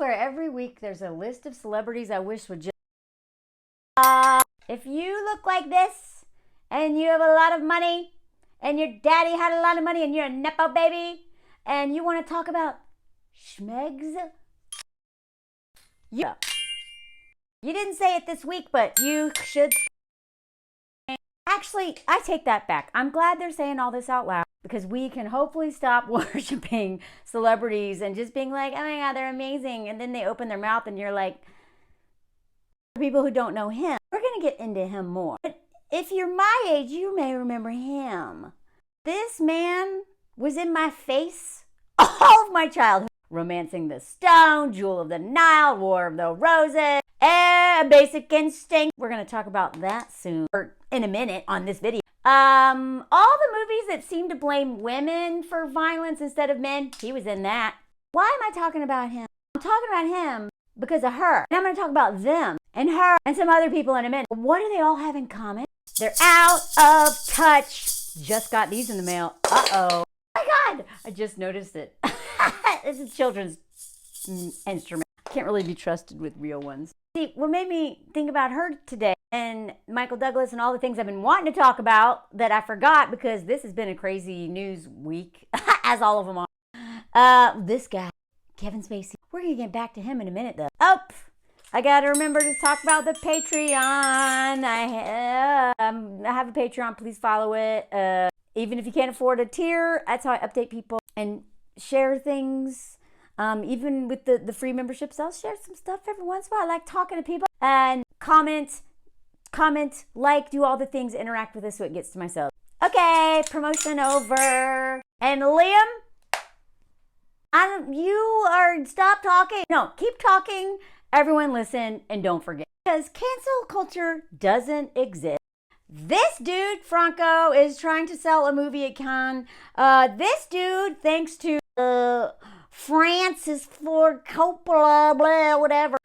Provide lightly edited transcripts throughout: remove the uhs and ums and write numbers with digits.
swear every week there's a list of celebrities I wish would just... if you look like this and you have a lot of money and your daddy had a lot of money and you're a Nepo baby and you want to talk about schmegs, yeah. You didn't say it this week, but you should. Actually, I take that back. I'm glad they're saying all this out loud because we can hopefully stop worshiping celebrities and just being like, oh my God, they're amazing. And then they open their mouth and you're like, people who don't know him, we're going to get into him more. But if you're my age, you may remember him. This man was in my face all of my childhood. Romancing the Stone, Jewel of the Nile, War of the Roses, Basic Instinct. We're going to talk about that soon, or in a minute on this video. All the movies that seem to blame women for violence instead of men, he was in that. Why am I talking about him? I'm talking about him because of her. And I'm going to talk about them and her and some other people in a minute. What do they all have in common? They're out of touch. Just got these in the mail. Uh-oh. Oh my God. I just noticed it. This is children's instrument. Can't really be trusted with real ones. See, what made me think about her today and Michael Douglas and all the things I've been wanting to talk about that I forgot because this has been a crazy news week, as all of them are. This guy, Kevin Spacey. We're going to get back to him in a minute, though. Oh, I got to remember to talk about the Patreon. I have a Patreon. Please follow it. Even if you can't afford a tier, that's how I update people and share things. Even with the free memberships, I'll share some stuff every once in a while. I like talking to people and comment, like, do all the things, interact with us so it gets to myself. Okay, promotion over. And Liam, stop talking. No, keep talking. Everyone listen and don't forget. Because cancel culture doesn't exist. This dude, Franco, is trying to sell a movie at Cannes. This dude, thanks to Francis Ford Coppola, blah, whatever,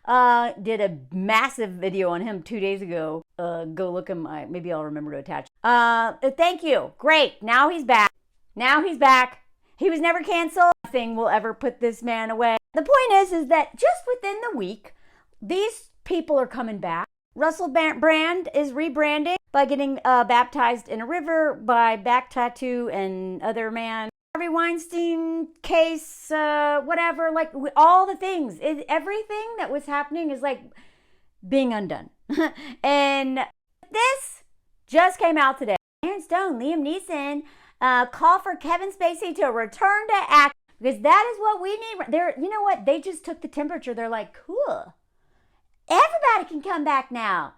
did a massive video on him 2 days ago. Go look him. Maybe I'll remember to attach. Thank you. Great. Now he's back. He was never canceled. Nothing will ever put this man away. The point is that just within the week, these people are coming back. Russell Brand is rebranding by getting baptized in a river by back tattoo and other man. Harvey Weinstein case, whatever, like all the things. Everything that was happening is like being undone. And this just came out today. Sharon Stone, Liam Neeson, call for Kevin Spacey to return to act because that is what we need. You know what? They just took the temperature. They're like, cool. Everybody can come back now.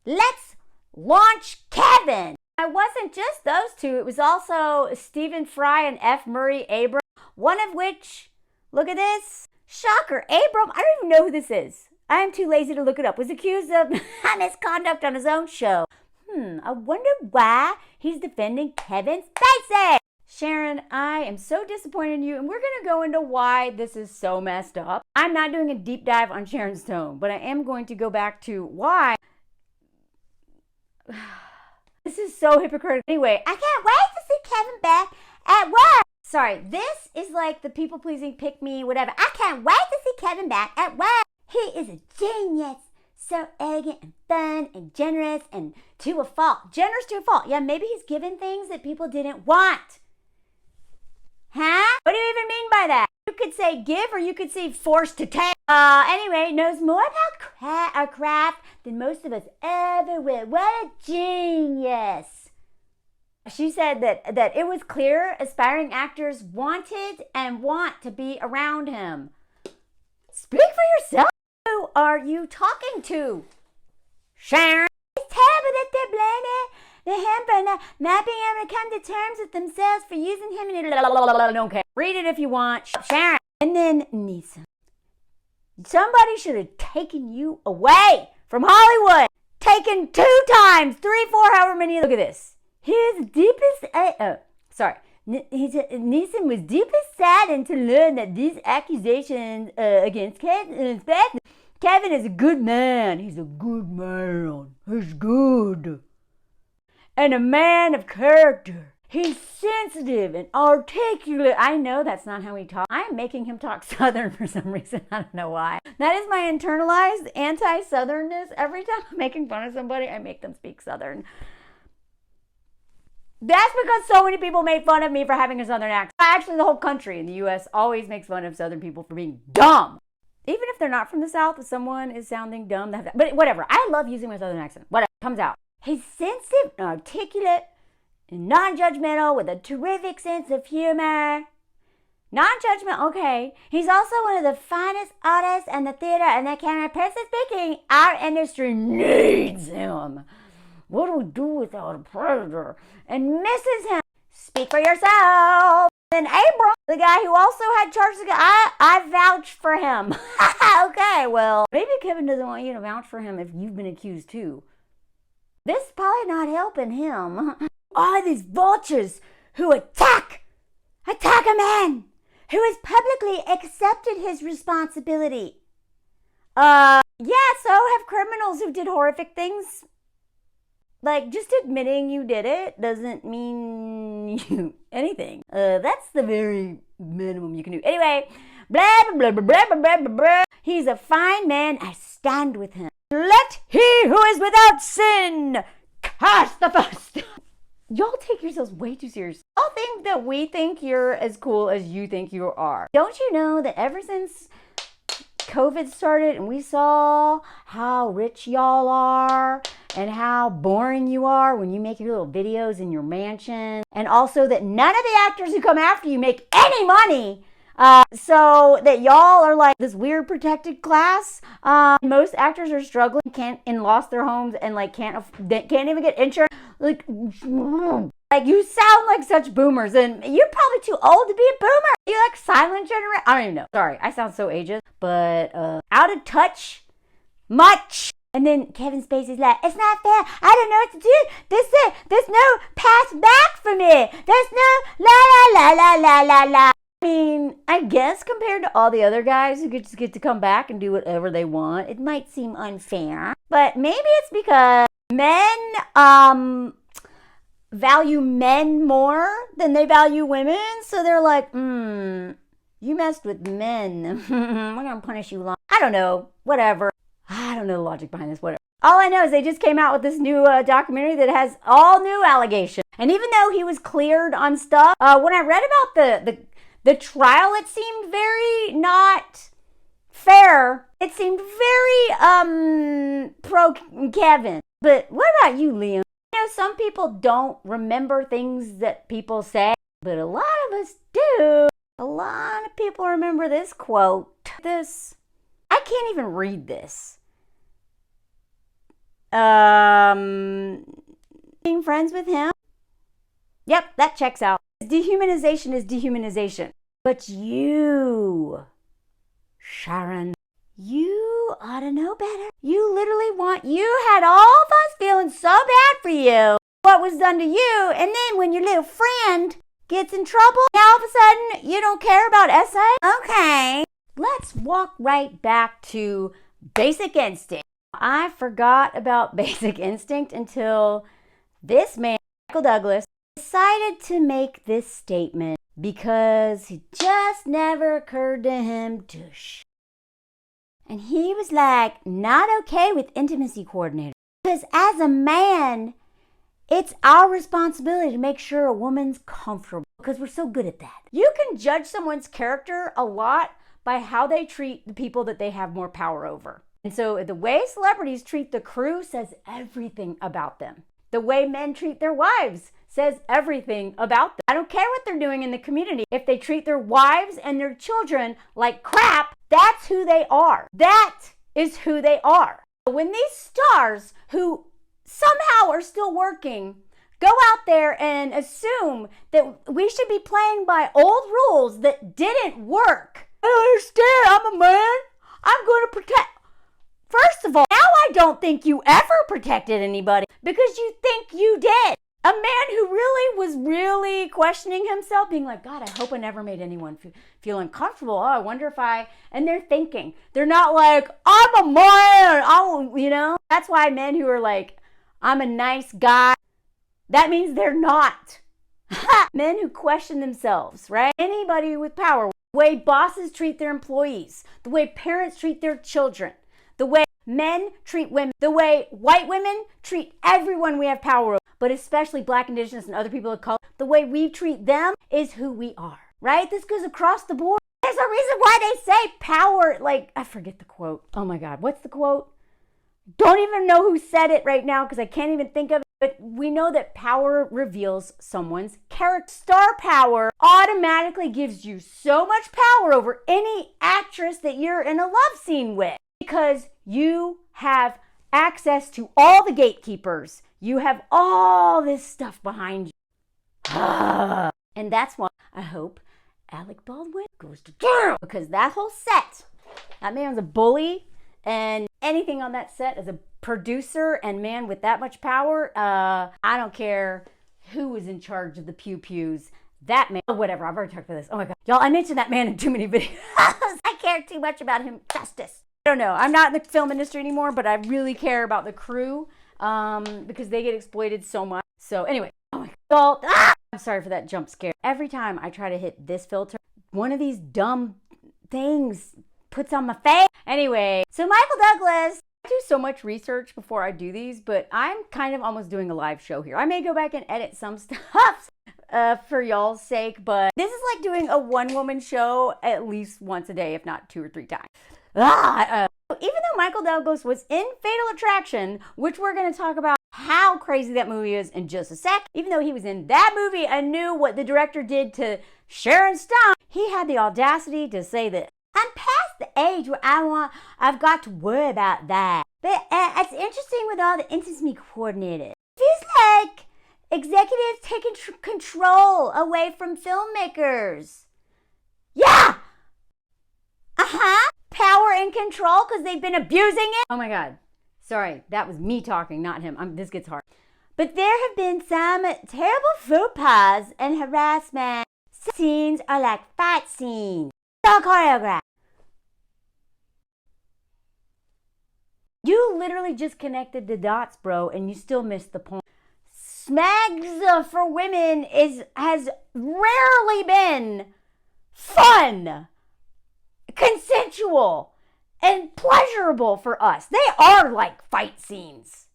Let's launch Kevin. It wasn't just those two. It was also Stephen Fry and F. Murray Abrams. One of which, look at this. Shocker. Abrams, I don't even know who this is. I am too lazy to look it up. Was accused of misconduct on his own show. I wonder why he's defending Kevin Spacey. Sharon, I am so disappointed in you, and we're going to go into why this is so messed up. I'm not doing a deep dive on Sharon Stone, but I am going to go back to why. This is so hypocritical. Anyway, I can't wait to see Kevin back at work. Sorry, this is like the people-pleasing pick-me, whatever. I can't wait to see Kevin back at work. He is a genius. So arrogant and fun and generous and to a fault. Generous to a fault. Yeah, maybe he's given things that people didn't want. Huh? What do you even mean by that? You could say give or you could say forced to take. Anyway, knows more about our craft than most of us ever will. What a genius. She said that it was clear aspiring actors wanted and want to be around him. Speak for yourself. Who are you talking to? Sharon? It's terrible that they're blaming him for not being able to come to terms with themselves for using him in a... Don't care. Read it if you want. Sharon. And then Nisa. Somebody should have taken you away from Hollywood. Taken 2 times, 3, 4, however many. Look at this. His deepest... Neeson was deeply saddened to learn that these accusations against Kevin is a good man. He's a good man. He's good. And a man of character. He's sensitive and articulate. I know that's not how he talks. I'm making him talk Southern for some reason. I don't know why. That is my internalized anti-Southernness. Every time I'm making fun of somebody, I make them speak Southern. That's because so many people made fun of me for having a Southern accent. Actually, the whole country in the U.S. always makes fun of Southern people for being dumb. Even if they're not from the South, if someone is sounding dumb, but whatever. I love using my Southern accent. Whatever comes out. He's sensitive and articulate and non-judgmental with a terrific sense of humor. Non-judgmental, okay. He's also one of the finest artists in the theater and the camera. Person speaking, our industry needs him. What do we do without a predator? And misses him. Speak for yourself. And Abram, the guy who also had charges against, I vouch for him. Okay, well, maybe Kevin doesn't want you to vouch for him if you've been accused too. This is probably not helping him. All these vultures who attack a man who has publicly accepted his responsibility. Yeah, so have criminals who did horrific things. Like, just admitting you did it doesn't mean you anything. That's the very minimum you can do. Anyway, blah, blah, blah, blah, blah, blah, blah, blah. He's a fine man. I stand with him. Let he who is without sin cast the first. Y'all take yourselves way too serious. Y'all think that we think you're as cool as you think you are. Don't you know that ever since COVID started and we saw how rich y'all are and how boring you are when you make your little videos in your mansion, and also that none of the actors who come after you make any money, so that y'all are like this weird protected class. Most actors are struggling, and lost their homes and like can't even get insurance. Like you sound like such boomers, and you're probably too old to be a boomer. You like silent generation? I don't even know. Sorry, I sound so ageist, but out of touch, much. And then Kevin Spacey's like, it's not fair. I don't know what to do. There's no pass back for me. There's no la la la la la la. I mean, I guess compared to all the other guys who just get to come back and do whatever they want, it might seem unfair. But maybe it's because men value men more than they value women. So they're like, you messed with men. We're going to punish you long. I don't know. Whatever. I don't know the logic behind this. Whatever. All I know is they just came out with this new documentary that has all new allegations. And even though he was cleared on stuff, when I read about the trial, it seemed very not fair. It seemed very pro Kevin. But what about you, Liam? You know, some people don't remember things that people say, but a lot of us do. A lot of people remember this quote. I can't even read this. Being friends with him? Yep, that checks out. Dehumanization is dehumanization. But you, Sharon, you ought to know better. You had all of us feeling so bad for you, what was done to you, and then when your little friend gets in trouble, now all of a sudden you don't care about SA? Okay. Let's walk right back to Basic Instinct. I forgot about Basic Instinct until this man, Michael Douglas, decided to make this statement because it just never occurred to him to And he was like, not okay with intimacy coordinator. Because as a man, it's our responsibility to make sure a woman's comfortable because we're so good at that. You can judge someone's character a lot by how they treat the people that they have more power over. And so the way celebrities treat the crew says everything about them. The way men treat their wives says everything about them. I don't care what they're doing in the community. If they treat their wives and their children like crap, that's who they are. That is who they are. When these stars who somehow are still working go out there and assume that we should be playing by old rules that didn't work. I understand. I'm a man. I'm going to protect. First of all, now I don't think you ever protected anybody because you think you did. A man who really was questioning himself, being like, God, I hope I never made anyone feel uncomfortable. Oh, I wonder if and they're thinking. They're not like, I'm a man. That's why men who are like, I'm a nice guy, that means they're not Men who question themselves, right? Anybody with power. The way bosses treat their employees, the way parents treat their children, the way men treat women, the way white women treat everyone we have power over, but especially Black, Indigenous, and other people of color. The way we treat them is who we are, right? This goes across the board. There's a reason why they say power, like, I forget the quote. Oh my God, what's the quote? Don't even know who said it right now because I can't even think of it. But we know that power reveals someone's character. Star power automatically gives you so much power over any actress that you're in a love scene with because you have access to all the gatekeepers. You have all this stuff behind you. And that's why I hope Alec Baldwin goes to jail because that whole set, that man's a bully, and anything on that set as a producer and man with that much power, I don't care who was in charge of the pew-pews. That man, whatever, I've already talked about this. Oh my God. Y'all, I mentioned that man in too many videos. I care too much about him. Justice. I don't know. I'm not in the film industry anymore, but I really care about the crew because they get exploited so much. So anyway, oh my God. I'm sorry for that jump scare. Every time I try to hit this filter, one of these dumb things puts on my face. Anyway, so Michael Douglas, I do so much research before I do these, but I'm kind of almost doing a live show here. I may go back and edit some stuff for y'all's sake, but this is like doing a one-woman show at least once a day, if not 2 or 3 times. Even though Michael Douglas was in Fatal Attraction, which we're going to talk about how crazy that movie is in just a sec, even though he was in that movie and knew what the director did to Sharon Stone, he had the audacity to say that I'm past the age where I've got to worry about that. But it's interesting with all the intimacy coordinators. It feels like executives taking control away from filmmakers. Yeah! Power and control because they've been abusing it. Oh my God. Sorry, that was me talking, not him. This gets hard. But there have been some terrible faux pas and harassment. Some scenes are like fight scenes. All choreographed. You literally just connected the dots, bro, and you still missed the point. Smags for women has rarely been fun, consensual, and pleasurable for us. They are like fight scenes.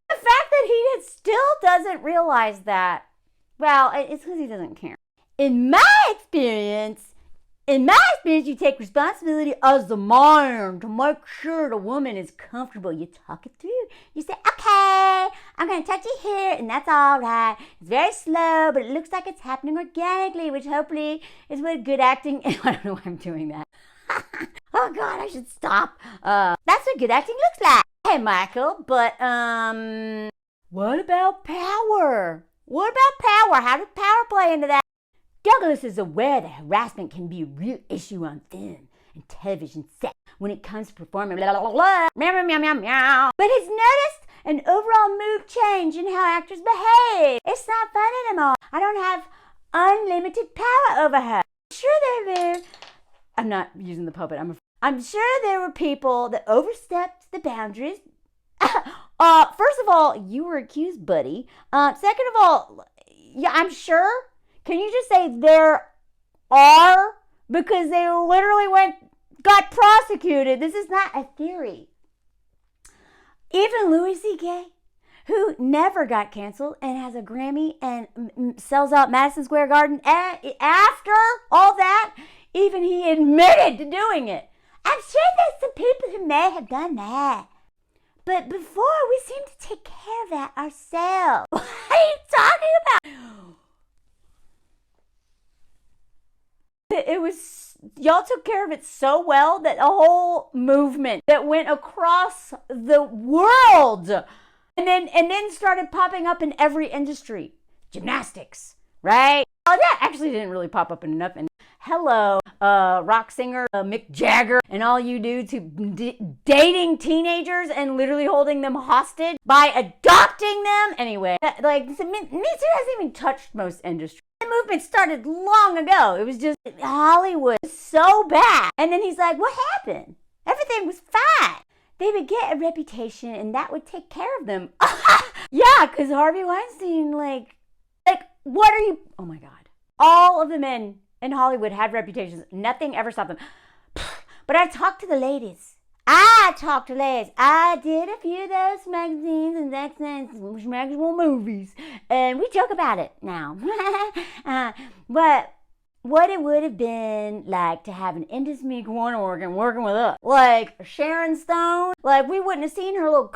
The fact that he still doesn't realize that, well, it's because he doesn't care. In my experience, you take responsibility as the man to make sure the woman is comfortable. You talk it through. You say, okay, I'm going to touch you here, and that's all right. It's very slow, but it looks like it's happening organically, which hopefully is what good acting is. I don't know why I'm doing that. Oh, God, I should stop. That's what good acting looks like. Hey, Michael, but, what about power? What about power? How does power play into that? Douglas is aware that harassment can be a real issue on film and television set when it comes to performing blah, blah, blah, blah, meow, meow, meow, meow. But he's noticed an overall mood change in how actors behave. It's not fun anymore. I don't have unlimited power over her. I'm not using the puppet. I'm sure there were people that overstepped the boundaries. First of all, you were accused, buddy. Second of all, yeah, I'm sure. Can you just say there are? Because they literally got prosecuted. This is not a theory. Even Louis C.K., who never got canceled and has a Grammy and sells out Madison Square Garden after all that, even he admitted to doing it. I'm sure there's some people who may have done that. But before, we seem to take care of that ourselves. What are you talking about? Y'all took care of it so well that a whole movement that went across the world and then started popping up in every industry. Gymnastics, right? Oh, that actually didn't really pop up enough. And hello, rock singer Mick Jagger and all you dudes who dating teenagers and literally holding them hostage by adopting them. Anyway, like Me Too hasn't even touched most industries. The movement started long ago. It was just Hollywood so bad. And then he's like, what happened? Everything was fine. They would get a reputation and that would take care of them. Yeah, because Harvey Weinstein, like what are you? Oh my God. All of the men in Hollywood had reputations. Nothing ever stopped them. But I talked to the ladies. I did a few of those magazines and actual movies. And we joke about it now. But what it would have been like to have an intimacy coordinator working with us. Like Sharon Stone. Like we wouldn't have seen her little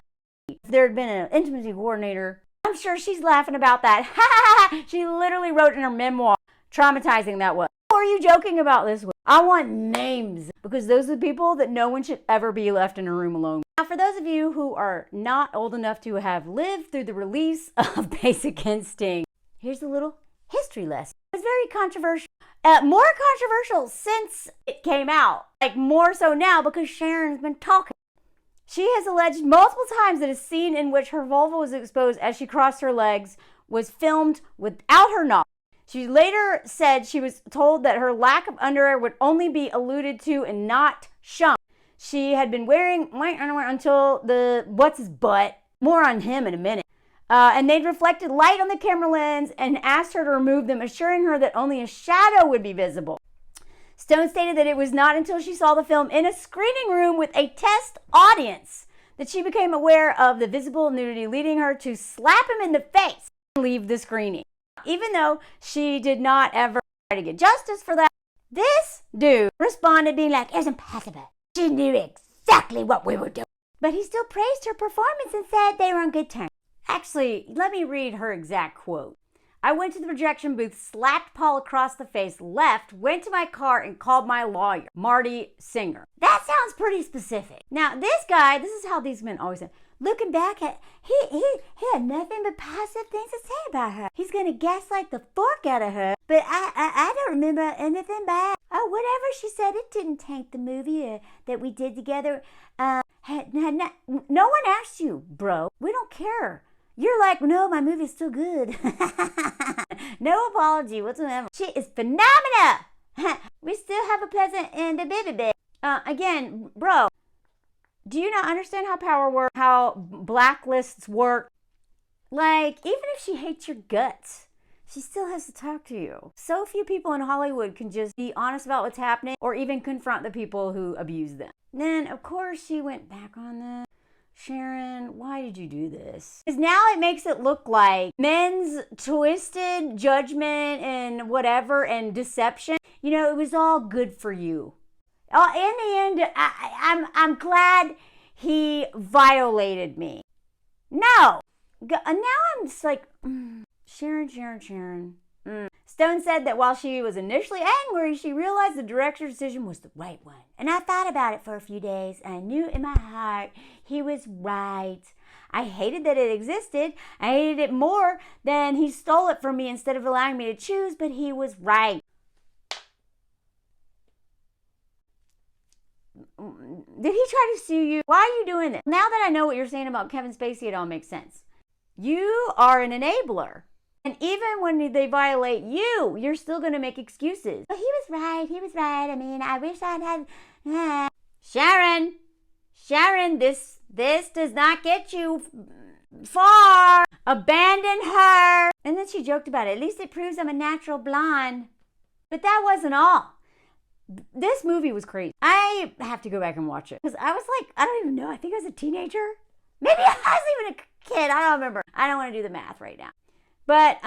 if there had been an intimacy coordinator. I'm sure she's laughing about that. She literally wrote in her memoir, traumatizing that was. Who are you joking about this with? I want names, because those are the people that no one should ever be left in a room alone. Now, for those of you who are not old enough to have lived through the release of Basic Instinct, here's a little history lesson. It's very controversial. More controversial since it came out. Like more so now because Sharon's been talking. She has alleged multiple times that a scene in which her vulva was exposed as she crossed her legs was filmed without her knowledge. She later said she was told that her lack of underwear would only be alluded to and not shown. She had been wearing white underwear until the what's his butt. More on him in a minute. And they'd reflected light on the camera lens and asked her to remove them, assuring her that only a shadow would be visible. Stone stated that it was not until she saw the film in a screening room with a test audience that she became aware of the visible nudity, leading her to slap him in the face and leave the screening. Even though she did not ever try to get justice for that, this dude responded being like, it was impossible. She knew exactly what we were doing. But he still praised her performance and said they were on good terms. Actually, let me read her exact quote. I went to the projection booth, slapped Paul across the face, left, went to my car, and called my lawyer, Marty Singer. That sounds pretty specific. Now, this guy, this is how these men always say. Looking back at, he had nothing but positive things to say about her. He's gonna gaslight the fork out of her, but I don't remember anything bad. Oh, whatever she said, it didn't taint the movie that we did together. No one asked you, bro. We don't care. You're like, no, my movie's still good. No apology whatsoever. She is phenomenal. We still have a pleasant and a baby. Again, bro, do you not understand how power works, how blacklists work? Like, even if she hates your guts, she still has to talk to you. So few people in Hollywood can just be honest about what's happening or even confront the people who abuse them. Then, of course, she went back on that. Sharon, why did you do this? Because now it makes it look like men's twisted judgment and whatever and deception, you know, it was all good for you. In the end, I'm glad he violated me. No. Now I'm just like, Sharon. Stone said that while she was initially angry, she realized the director's decision was the right one. And I thought about it for a few days, and I knew in my heart he was right. I hated that it existed. I hated it more than he stole it from me instead of allowing me to choose, but he was right. Did he try to sue you? Why are you doing this? Now that I know what you're saying about Kevin Spacey, it all makes sense. You are an enabler. And even when they violate you, you're still going to make excuses. But he was right. I mean, I wish I'd had... Sharon, this does not get you far. Abandon her. And then she joked about it. At least it proves I'm a natural blonde. But that wasn't all. This movie was crazy. I have to go back and watch it. Because I was like, I don't even know. I think I was a teenager. Maybe I was even a kid. I don't remember. I don't want to do the math right now. But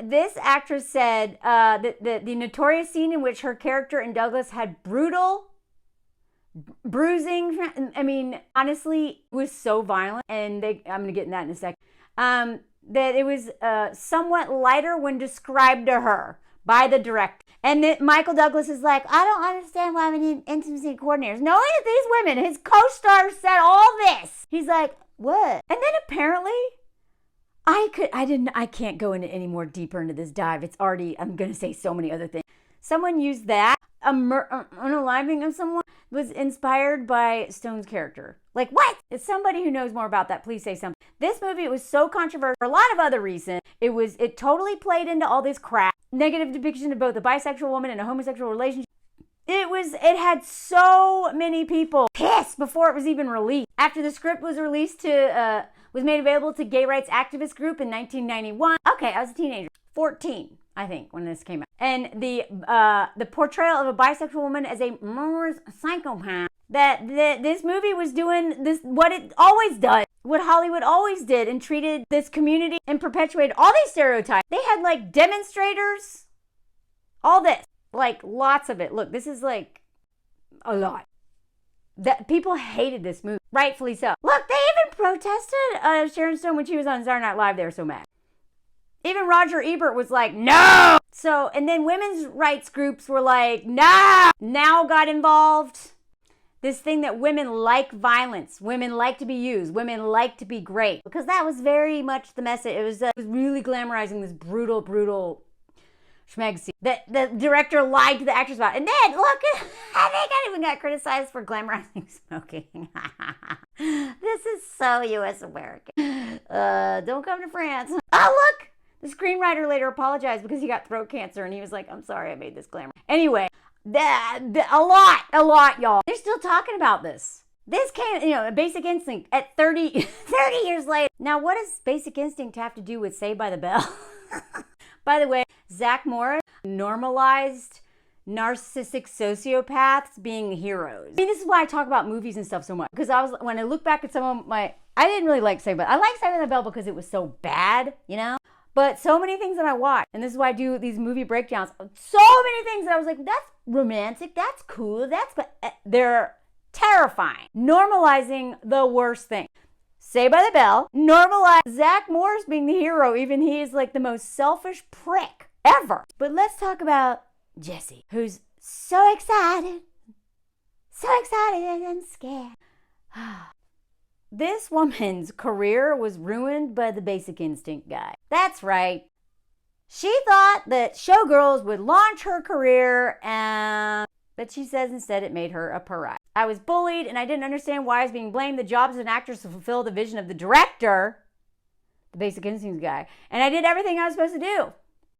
this actress said that the notorious scene in which her character in Douglas had brutal bruising, I mean, honestly, it was so violent, and I'm going to get in that in a second, that it was somewhat lighter when described to her by the director. And that Michael Douglas is like, I don't understand why we need intimacy coordinators. Knowing that these women, his co-stars, said all this. He's like, what? And then apparently... I can't go into any more deeper into this dive. It's already, I'm going to say so many other things. Someone used that, unaliving of someone was inspired by Stone's character. Like, what? It's somebody who knows more about that. Please say something. This movie, it was so controversial for a lot of other reasons. It totally played into all this crap. Negative depiction of both a bisexual woman and a homosexual relationship. It had so many people pissed before it was even released. After the script was released was made available to gay rights activist group in 1991. Okay, I was a teenager. 14, I think, when this came out. And the portrayal of a bisexual woman as a murderous psychopath, that this movie was doing this, what it always does, what Hollywood always did, and treated this community and perpetuated all these stereotypes. They had like demonstrators, all this, like lots of it. Look, this is like a lot. That people hated this movie, rightfully so. Look, they even protested Sharon Stone when she was on Saturday Night Live. They were so mad. Even Roger Ebert was like, no! So, and then women's rights groups were like, no! Now got involved. This thing that women like violence, women like to be used, women like to be great. Because that was very much the message. It was really glamorizing this brutal schmeg scene that the director lied to the actors about. And then, look, I think I even got criticized for glamorizing smoking. This is so U.S. American. Don't come to France. Oh, look! The screenwriter later apologized because he got throat cancer, and he was like, I'm sorry I made this glamour. Anyway, a lot, y'all. They're still talking about this. This came, Basic Instinct at 30 years later. Now, what does Basic Instinct have to do with Saved by the Bell? By the way, Zach Morris normalized narcissistic sociopaths being heroes. I mean, this is why I talk about movies and stuff so much. Because when I look back at some of I didn't really like Saved by the Bell. I like Saved by the Bell because it was so bad, But so many things that I watch, and this is why I do these movie breakdowns, so many things that I was like, that's romantic, that's cool, they're terrifying. Normalizing the worst thing. Saved by the Bell, normalize Zach Morris being the hero, even he is like the most selfish prick ever. But let's talk about Jesse, who's so excited and scared. This woman's career was ruined by the Basic Instinct guy. That's right. She thought that Showgirls would launch her career, but she says instead it made her a pariah. I was bullied and I didn't understand why I was being blamed. The job as an actress to fulfill the vision of the director, the Basic Instinct guy, and I did everything I was supposed to do.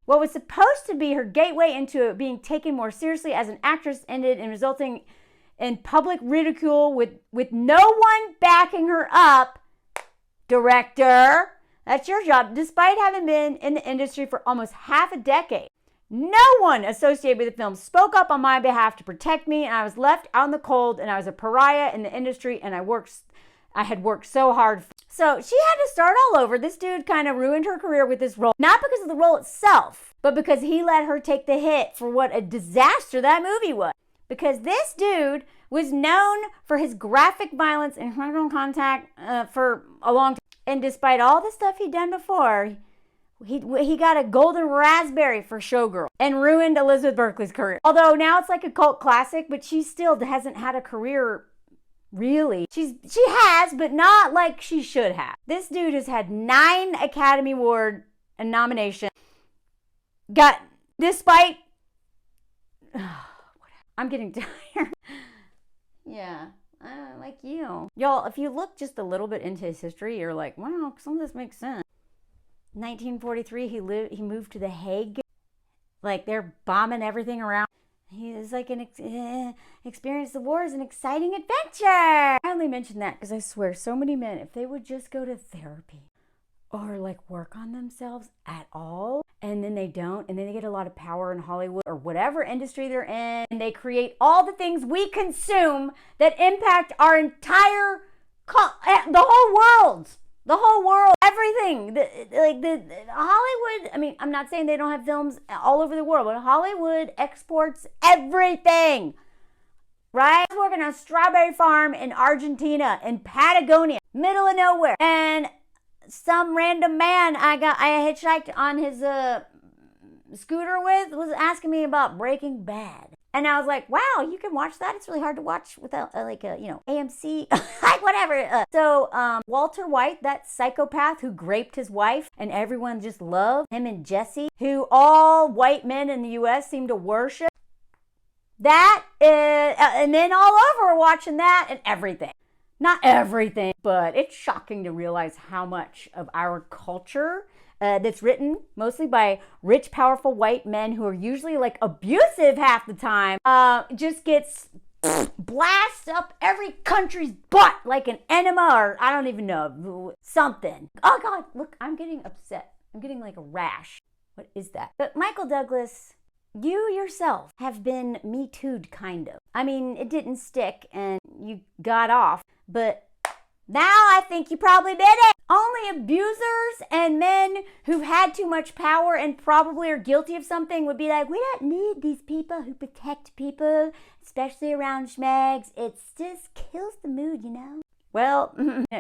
What was supposed to be her gateway into being taken more seriously as an actress ended in resulting in public ridicule with no one backing her up. Director, that's your job. Despite having been in the industry for almost half a decade, no one associated with the film spoke up on my behalf to protect me, and I was left out in the cold, and I was a pariah in the industry, and I had worked so hard. So she had to start all over. This dude kind of ruined her career with this role, not because of the role itself, but because he let her take the hit for what a disaster that movie was. Because this dude was known for his graphic violence and sexual contact for a long time. And despite all the stuff he'd done before, he got a golden raspberry for Showgirl and ruined Elizabeth Berkley's career. Although now it's like a cult classic, but she still hasn't had a career, really. She has, but not like she should have. This dude has had 9 Academy Award nominations. Despite... I'm getting tired. Yeah, like you. Y'all, if you look just a little bit into his history, you're like, wow, some of this makes sense. 1943, he moved to The Hague. Like, they're bombing everything around. He is like experience the war as an exciting adventure. I only mention that because I swear so many men, if they would just go to therapy or like work on themselves at all, and then they don't, and then they get a lot of power in Hollywood or whatever industry they're in, and they create all the things we consume that impact our entire, the whole world, everything. The Hollywood, I mean, I'm not saying they don't have films all over the world, but Hollywood exports everything, right? I was working on a strawberry farm in Argentina, in Patagonia, middle of nowhere, and some random man I hitchhiked on his scooter with was asking me about Breaking Bad. And I was like, wow, you can watch that? It's really hard to watch without AMC, like whatever. So Walter White, that psychopath who raped his wife and everyone just loved him, and Jesse, who all white men in the U.S. seem to worship. That is, and then all over watching that and everything. Not everything, but it's shocking to realize how much of our culture that's written mostly by rich, powerful white men who are usually like abusive half the time, just gets blast up every country's butt like an enema, or I don't even know, something. Oh God, look, I'm getting upset. I'm getting like a rash. What is that? But Michael Douglas, you yourself have been Me Too'd, kind of. I mean, it didn't stick and you got off, but now I think you probably did it. Only abusers and men who've had too much power and probably are guilty of something would be like, we don't need these people who protect people, especially around schmags. It just kills the mood, you know? Well,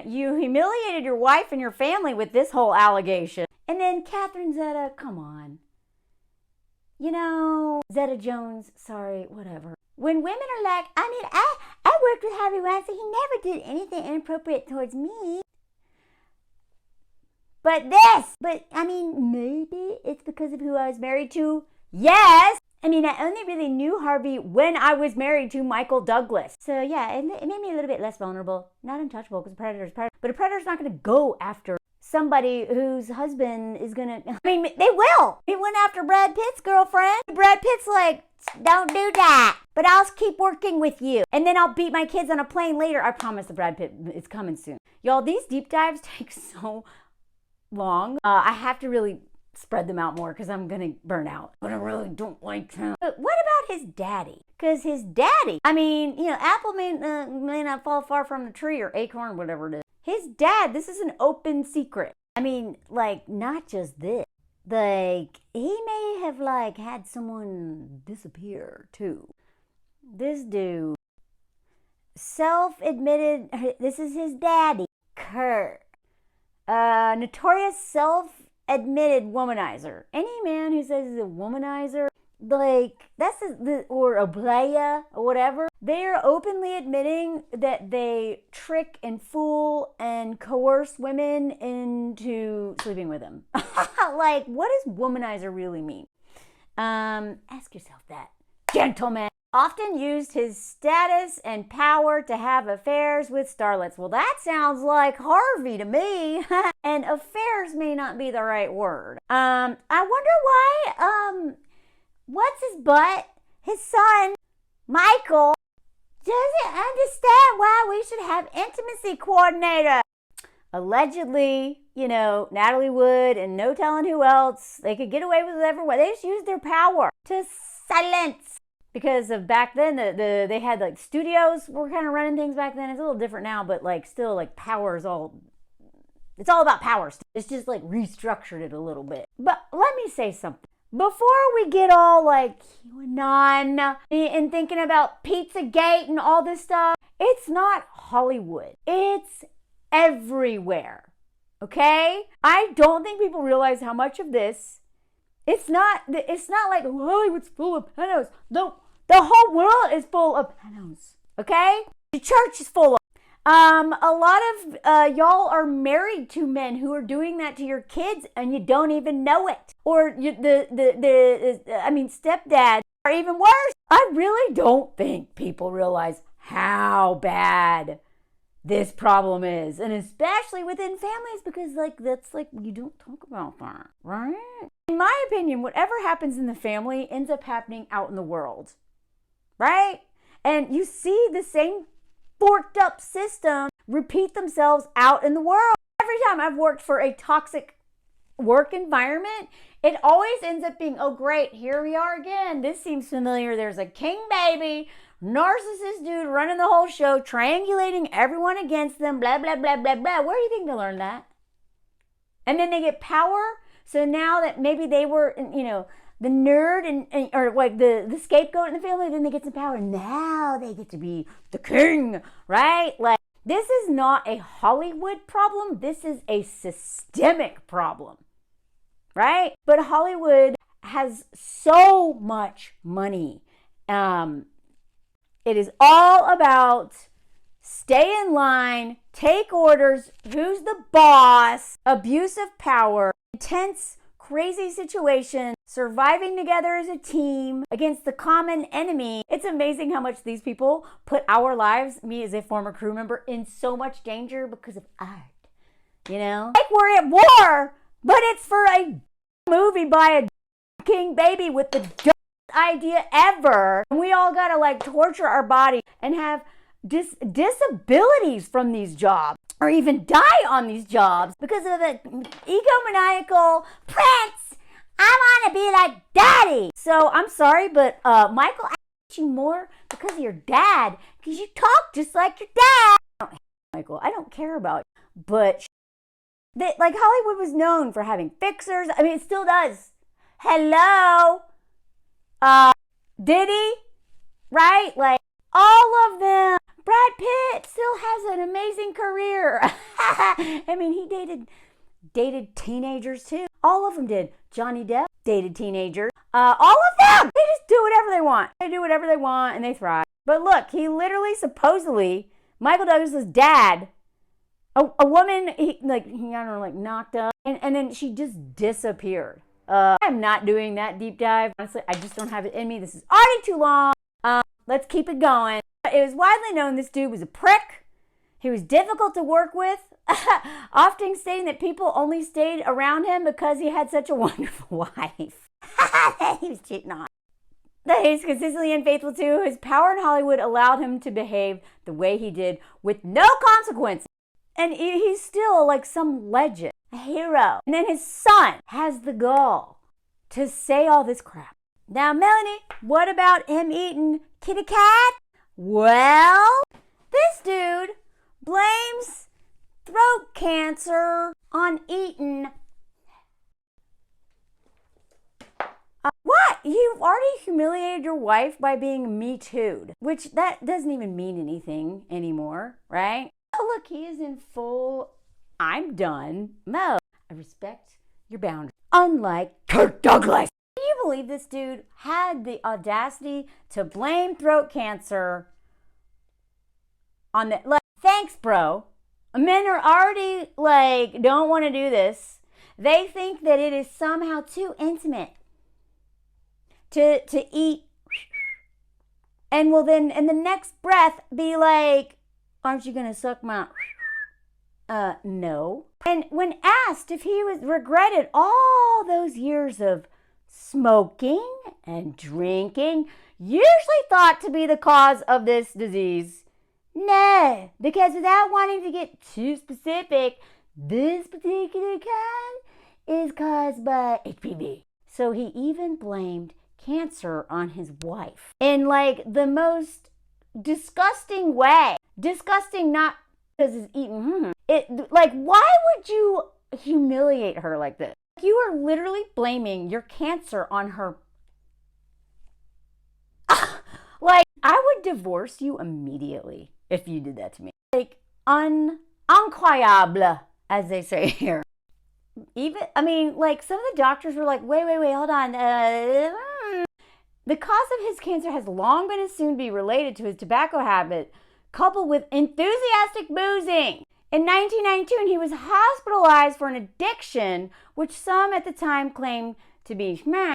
you humiliated your wife and your family with this whole allegation. And then Catherine Zeta, come on. You know, Zeta Jones, sorry, whatever. When women are like, I worked with Harvey Weinstein, he never did anything inappropriate towards me. But maybe it's because of who I was married to. Yes! I only really knew Harvey when I was married to Michael Douglas. So yeah, it made me a little bit less vulnerable. Not untouchable, because a predator's predator. But a predator's not going to go after somebody whose husband is going to... they will! He went after Brad Pitt's girlfriend. Brad Pitt's like, don't do that. But I'll keep working with you. And then I'll beat my kids on a plane later. I promise the Brad Pitt is coming soon. Y'all, these deep dives take so long. I have to really spread them out more because I'm gonna burn out. But I really don't like him. But what about his daddy? Because his daddy, apple may not fall far from the tree, or acorn, whatever it is. His dad, this is an open secret. Not just this. He may have had someone disappear too. This dude, self-admitted, this is his daddy, Kurt. Notorious self-admitted womanizer. Any man who says he's a womanizer, or a playa or whatever, they are openly admitting that they trick and fool and coerce women into sleeping with them. What does womanizer really mean? Ask yourself that, gentlemen. Often used his status and power to have affairs with starlets. Well, that sounds like Harvey to me. And affairs may not be the right word. I wonder why, what's his butt? His son, Michael, doesn't understand why we should have intimacy coordinator. Allegedly, Natalie Wood and no telling who else, they could get away with whatever. They just used their power to silence. Because of back then, they had studios were kind of running things back then. It's a little different now, but still power is it's all about power. It's just restructured it a little bit. But let me say something. Before we get all QAnon and thinking about Pizzagate and all this stuff, it's not Hollywood. It's everywhere. Okay? I don't think people realize how much of this. It's not like Hollywood's full of pedos. No, the whole world is full of pedos. Okay? The church is full of. A lot of y'all are married to men who are doing that to your kids and you don't even know it. Or stepdad, or even worse. I really don't think people realize how bad this problem is, and especially within families, because you don't talk about that, right? In my opinion, whatever happens in the family ends up happening out in the world, right? And you see the same forked up system repeat themselves out in the world. Every time I've worked for a toxic work environment, it always ends up being, oh great, here we are again. This seems familiar. There's a king baby, narcissist dude running the whole show, triangulating everyone against them, blah, blah, blah, blah, blah. Where do you think they learn that? And then they get power. So now that maybe they were, the nerd or the scapegoat in the family, then they get some power. Now they get to be the king, right? This is not a Hollywood problem. This is a systemic problem, right? But Hollywood has so much money. It is all about stay in line, take orders, who's the boss, abuse of power, intense, crazy situation, surviving together as a team against the common enemy. It's amazing how much these people put our lives, me as a former crew member, in so much danger because of art. We're at war, but it's for a movie by a king baby with the dumbest idea ever. And we all gotta torture our body and have disabilities from these jobs, or even die on these jobs because of the egomaniacal Prince. I want to be like daddy. So I'm sorry, but Michael, I hate you more because of your dad, because you talk just like your dad. I don't hate Michael. I don't care about you. But like Hollywood was known for having fixers. I mean, it still does. Hello. Diddy, right? Like all of them. Brad Pitt still has an amazing career. I mean, he dated teenagers too. All of them did. Johnny Depp dated teenagers. All of them. They just do whatever they want. They do whatever they want and they thrive. But look, he literally, supposedly, Michael Douglas's dad, a woman, he got her like knocked up, and then she just disappeared. I'm not doing that deep dive. Honestly, I just don't have it in me. This is already too long. Let's keep it going. It was widely known this dude was a prick. He was difficult to work with, often stating that people only stayed around him because he had such a wonderful wife. He was cheating on. That he was consistently unfaithful to. His power in Hollywood allowed him to behave the way he did with no consequences. And he's still like some legend, a hero. And then his son has the gall to say all this crap. Now, Melanie, what about him eating kitty cat? Well, this dude blames throat cancer on eating. What? You've already humiliated your wife by being Me Too'd, which that doesn't even mean anything anymore, right? Oh, look, he is in full I'm done mode. I respect your boundaries. Unlike Kirk Douglas. Can you believe this dude had the audacity to blame throat cancer on the, like, thanks, bro. Men are already like, don't want to do this. They think that it is somehow too intimate to eat, and will then in the next breath be like, aren't you gonna suck my no. And when asked if he regretted all those years of smoking and drinking, usually thought to be the cause of this disease, no, because without wanting to get too specific, this particular kind is caused by HPV. So he even blamed cancer on his wife in like the most disgusting way. Disgusting, not because he's eating. It like, why would you humiliate her like this? You are literally blaming your cancer on her. Like, I would divorce you immediately if you did that to me. Like, incroyable, as they say here. Even, I mean, like, some of the doctors were like, wait, hold on. The cause of his cancer has long been assumed to be related to his tobacco habit, coupled with enthusiastic boozing. In 1992, he was hospitalized for an addiction, which some at the time claimed to be schmack.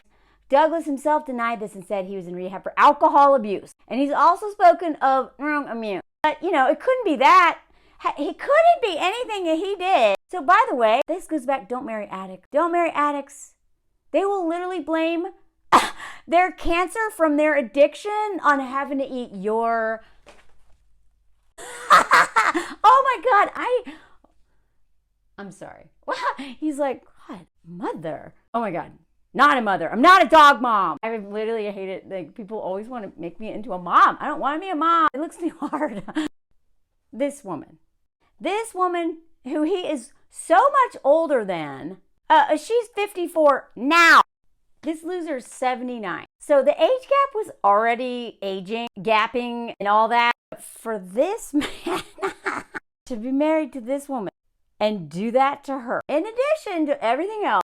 Douglas himself denied this and said he was in rehab for alcohol abuse. And he's also spoken of immune. But, you know, it couldn't be that. He couldn't be anything that he did. So, by the way, this goes back, don't marry addicts. Don't marry addicts. They will literally blame their cancer from their addiction on having to eat your... Oh my God, I'm sorry. He's like, God, mother. Oh my God, not a mother. I'm not a dog mom. I literally hate it. Like, people always want to make me into a mom. I don't want to be a mom. It looks too hard. This woman who he is so much older than, she's 54 now. This loser's 79. So the age gap was already aging, gapping, and all that. For this man to be married to this woman and do that to her, in addition to everything else,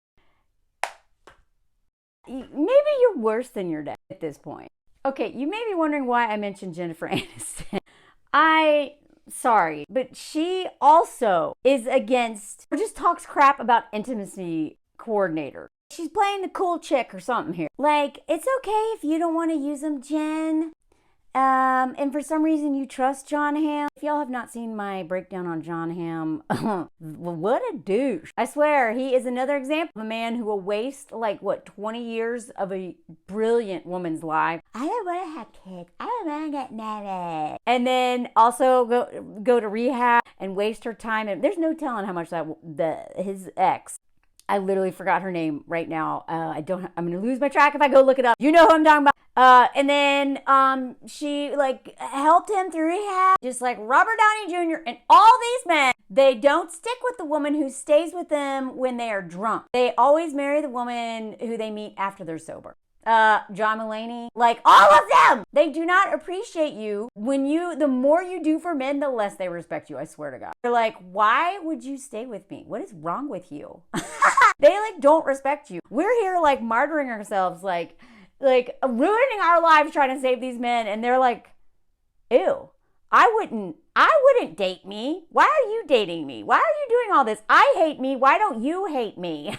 maybe you're worse than your dad at this point. Okay, you may be wondering why I mentioned Jennifer Aniston. Sorry, but she also is against, or just talks crap about intimacy coordinator. She's playing the cool chick or something here. Like, it's okay if you don't want to use them, Jen. And for some reason you trust Jon Hamm. If y'all have not seen my breakdown on Jon Hamm, what a douche. I swear, he is another example of a man who will waste, 20 years of a brilliant woman's life. I don't want to have kids. I don't want to get married. And then also go to rehab and waste her time. And there's no telling how much his ex I literally forgot her name right now. I'm going to lose my track if I go look it up. You know who I'm talking about. And then she like helped him through rehab, just like Robert Downey Jr. And all these men, they don't stick with the woman who stays with them when they are drunk. They always marry the woman who they meet after they're sober. John Mulaney, like all of them, they do not appreciate you the more you do for men, the less they respect you. I swear to God. They're like, why would you stay with me? What is wrong with you? They like don't respect you. We're here like martyring ourselves, like ruining our lives trying to save these men. And they're like, ew, I wouldn't date me. Why are you dating me? Why are you doing all this? I hate me. Why don't you hate me?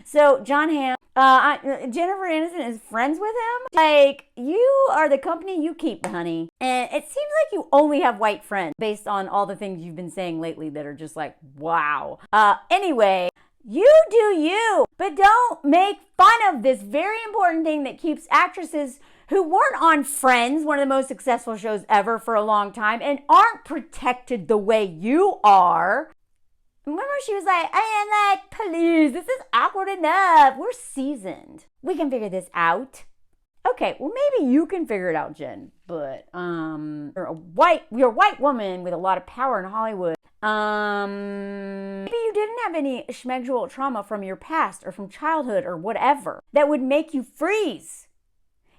So John Hamm, Jennifer Aniston is friends with him. Like, you are the company you keep, honey. And it seems like you only have white friends based on all the things you've been saying lately that are just like, wow. Anyway, you do you, but don't make fun of this very important thing that keeps actresses who weren't on Friends, one of the most successful shows ever for a long time, and aren't protected the way you are. Remember she was like, I am like, please, this is awkward enough. We're seasoned. We can figure this out. Okay, well, maybe you can figure it out, Jen. But you're a white woman with a lot of power in Hollywood. Maybe you didn't have any schmegdual trauma from your past or from childhood or whatever that would make you freeze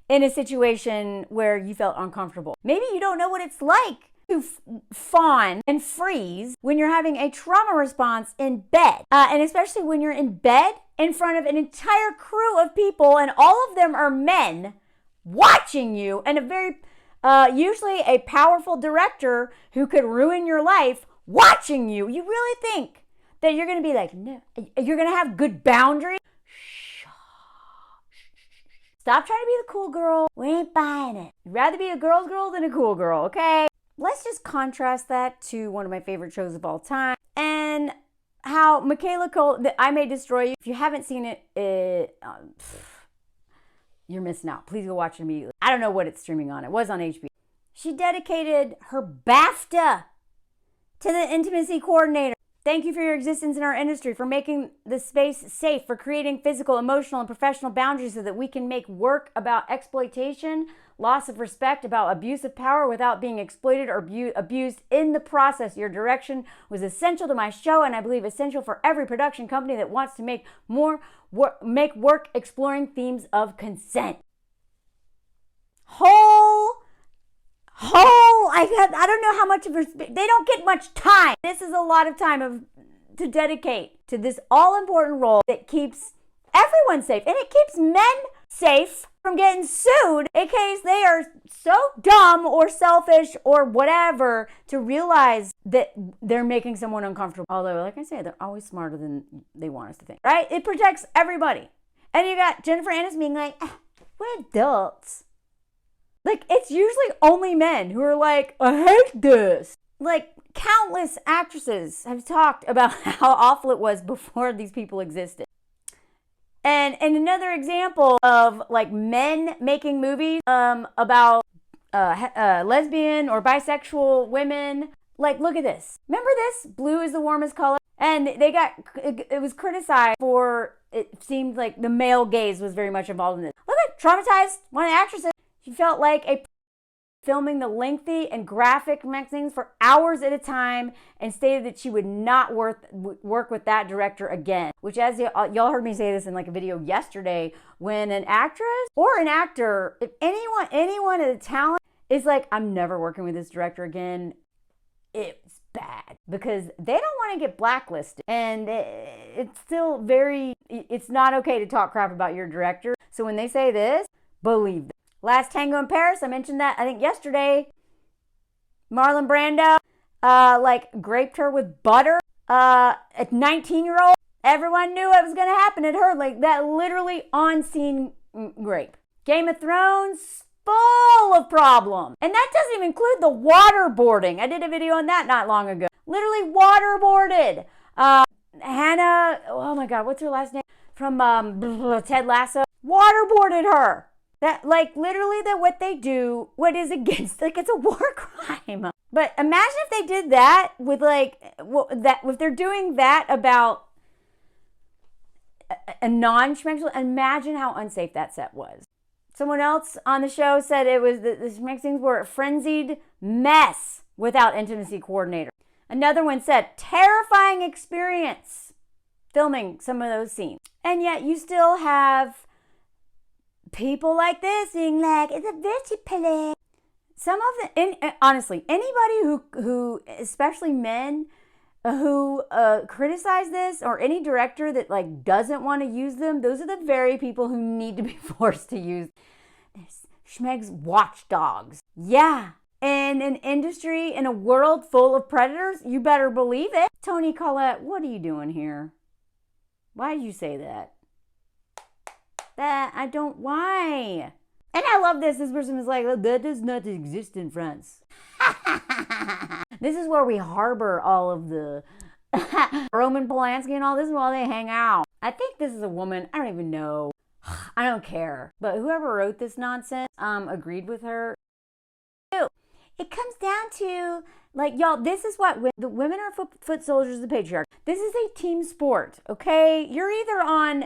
in a situation where you felt uncomfortable. Maybe you don't know what it's like to fawn and freeze when you're having a trauma response in bed. And especially when you're in bed in front of an entire crew of people and all of them are men watching you, and a very, usually a powerful director who could ruin your life watching you. You really think that you're going to be like, no, you're going to have good boundaries? Stop trying to be the cool girl. We ain't buying it. You'd rather be a girl's girl than a cool girl, okay? Let's just contrast that to one of my favorite shows of all time, and how Michaela Cole, I May Destroy You. If you haven't seen it, you're missing out. Please go watch it immediately. I don't know what it's streaming on. It was on HBO. She dedicated her BAFTA to the intimacy coordinator. Thank you for your existence in our industry, for making the space safe, for creating physical, emotional, and professional boundaries so that we can make work about exploitation, loss of respect, about abuse of power without being exploited or abused in the process. Your direction was essential to my show, and I believe essential for every production company that wants to make work exploring themes of consent. I don't know how much of respect. They don't get much time. This is a lot of time to dedicate to this all-important role that keeps everyone safe. And it keeps men safe from getting sued in case they are so dumb or selfish or whatever to realize that they're making someone uncomfortable. Although, like I say, they're always smarter than they want us to think, right? It protects everybody. And you got Jennifer Aniston being like, we're adults. Like, it's usually only men who are like, I hate this. Like, countless actresses have talked about how awful it was before these people existed. And another example of, like, men making movies about lesbian or bisexual women. Like, look at this. Remember this? Blue is the warmest color. And it was criticized for, it seemed like the male gaze was very much involved in this. Look at Traumatized, one of the actresses. She felt like filming the lengthy and graphic scenes for hours at a time, and stated that she would not work with that director again. Which, as y'all heard me say this in like a video yesterday, when an actress or an actor, if anyone of the talent is like, I'm never working with this director again, it's bad, because they don't want to get blacklisted, and it's still it's not okay to talk crap about your director. So when they say this, believe them. Last Tango in Paris, I mentioned that, I think yesterday. Marlon Brando, graped her with butter. A 19-year-old, everyone knew it was going to happen at her. Like, that literally on-scene rape. Game of Thrones, full of problems. And that doesn't even include the waterboarding. I did a video on that not long ago. Literally waterboarded. Hannah, oh my God, what's her last name? From Ted Lasso. Waterboarded her. That, like, literally what they do, what is against, like, it's a war crime. But imagine if they did that with, like, if they're doing that about a non-schmeg. Imagine how unsafe that set was. Someone else on the show said it was the schmeg scenes were a frenzied mess without intimacy coordinator. Another one said, terrifying experience filming some of those scenes. And yet you still have people like this being like, it's a bitchy play. Some of the, honestly, anybody who, especially men, who criticize this, or any director that like doesn't want to use them, those are the very people who need to be forced to use this. Schmeg's watchdogs. Yeah. In an industry, in a world full of predators, you better believe it. Toni Collette, what are you doing here? Why did you say that? Why? And I love this. This person is like, that does not exist in France. This is where we harbor all of the Roman Polanski and all this while they hang out. I think this is a woman. I don't even know. I don't care. But whoever wrote this nonsense agreed with her. It comes down to, like, y'all, this is what the women are foot soldiers of the patriarchy. This is a team sport, okay? You're either on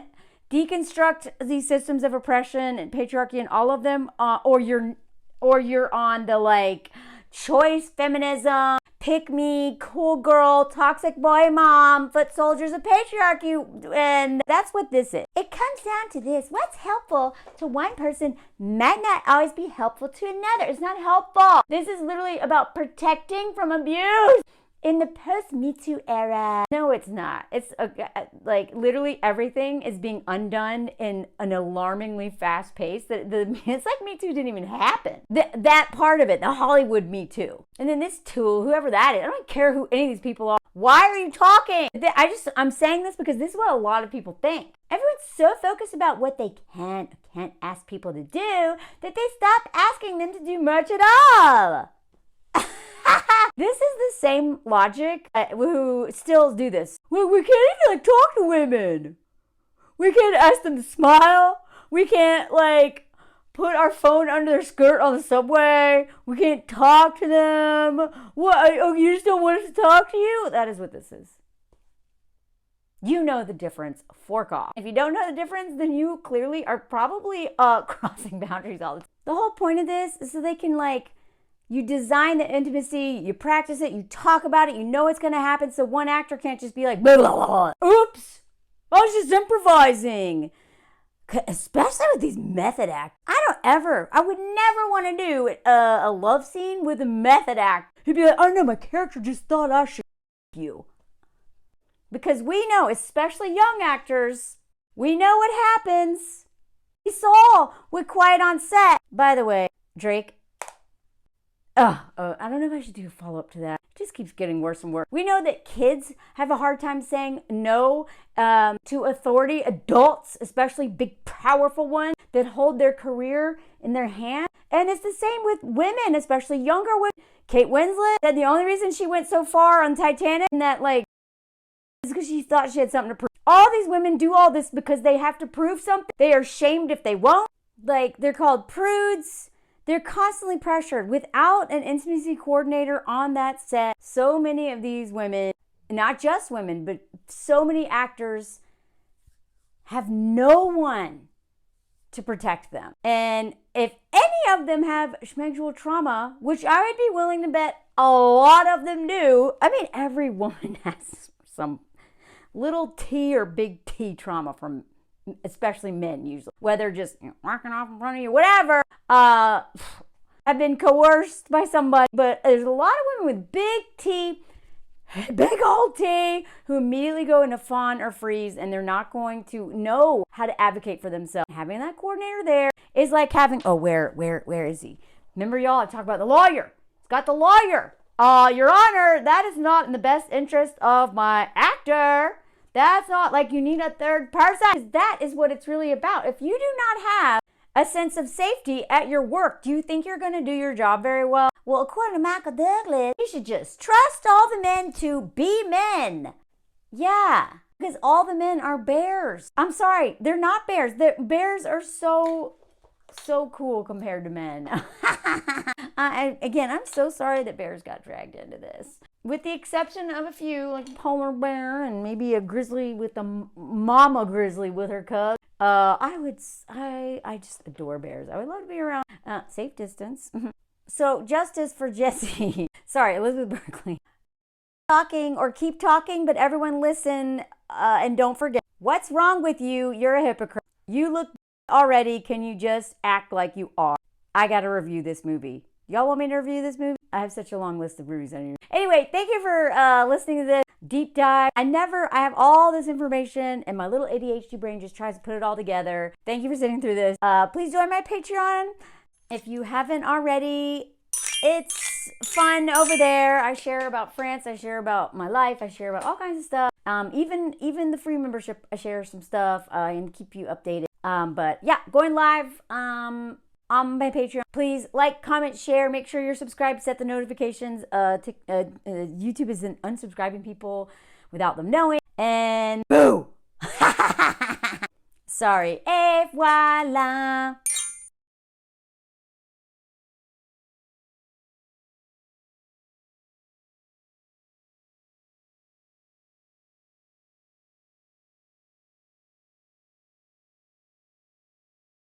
deconstruct these systems of oppression and patriarchy and all of them, or you're on the like choice feminism, pick me, cool girl, toxic boy mom, foot soldiers of patriarchy, and that's what this is. It comes down to this: what's helpful to one person might not always be helpful to another. It's not helpful. This is literally about protecting from abuse. In the post-Me Too era. No, it's not. It's like literally everything is being undone in an alarmingly fast pace. It's like Me Too didn't even happen. That part of it, the Hollywood Me Too. And then this tool, whoever that is, I don't care who any of these people are. Why are you talking? I'm saying this because this is what a lot of people think. Everyone's so focused about what they can't ask people to do that they stop asking them to do much at all. This is the same logic who still do this. Well, we can't even like talk to women. We can't ask them to smile. We can't like put our phone under their skirt on the subway. We can't talk to them. What? Oh, you just don't want us to talk to you? That is what this is. You know the difference. Fork off. If you don't know the difference, then you clearly are probably crossing boundaries all the time. The whole point of this is so they can like, you design the intimacy, you practice it, you talk about it, you know it's going to happen, so one actor can't just be like, blah, blah, blah. Oops, I was just improvising. Especially with these method acts. I would never want to do a love scene with a method act. He'd be like, oh no, my character just thought I should you. Because we know, especially young actors, we know what happens. We saw with Quiet on Set. By the way, Drake, I don't know if I should do a follow-up to that. It just keeps getting worse and worse. We know that kids have a hard time saying no to authority. Adults, especially big, powerful ones that hold their career in their hand. And it's the same with women, especially younger women. Kate Winslet said the only reason she went so far on Titanic and that like is because she thought she had something to prove. All these women do all this because they have to prove something. They are shamed if they won't. Like, they're called prudes. They're constantly pressured. Without an intimacy coordinator on that set, so many of these women, not just women, but so many actors have no one to protect them. And if any of them have schmegsual trauma, which I would be willing to bet a lot of them do, I mean, every woman has some little T or big T trauma from especially men usually, whether just walking off in front of you, whatever, have been coerced by somebody. But there's a lot of women with big T, big old T, who immediately go into fawn or freeze, and they're not going to know how to advocate for themselves. Having that coordinator there is like having, where is he? Remember, y'all, I talked about the lawyer. It's got the lawyer. Your Honor, that is not in the best interest of my actor. That's not like you need a third person. That is what it's really about. If you do not have a sense of safety at your work, do you think you're going to do your job very well? Well, according to Michael Douglas, you should just trust all the men to be men. Yeah, because all the men are bears. I'm sorry, they're not bears. Bears are so cool compared to men. Again, I'm so sorry that bears got dragged into this. with the exception of a few, like a polar bear and maybe a grizzly with a mama grizzly with her cub. I just adore bears. I would love to be around. Safe distance. So justice for Jesse. Sorry, Elizabeth Berkley. Talking or keep talking, but everyone listen and don't forget. What's wrong with you? You're a hypocrite. You look already. Can you just act like you are? I got to review this movie. Y'all want me to review this movie? I have such a long list of reviews. Anyway, thank you for listening to this deep dive. I have all this information and my little ADHD brain just tries to put it all together. Thank you for sitting through this. Please join my Patreon if you haven't already. It's fun over there. I share about France. I share about my life. I share about all kinds of stuff. Even the free membership, I share some stuff and keep you updated. But yeah, going live on my Patreon. Please like, comment, share. Make sure you're subscribed. Set the notifications. YouTube isn't unsubscribing people without them knowing. And boo! Sorry. Et voila.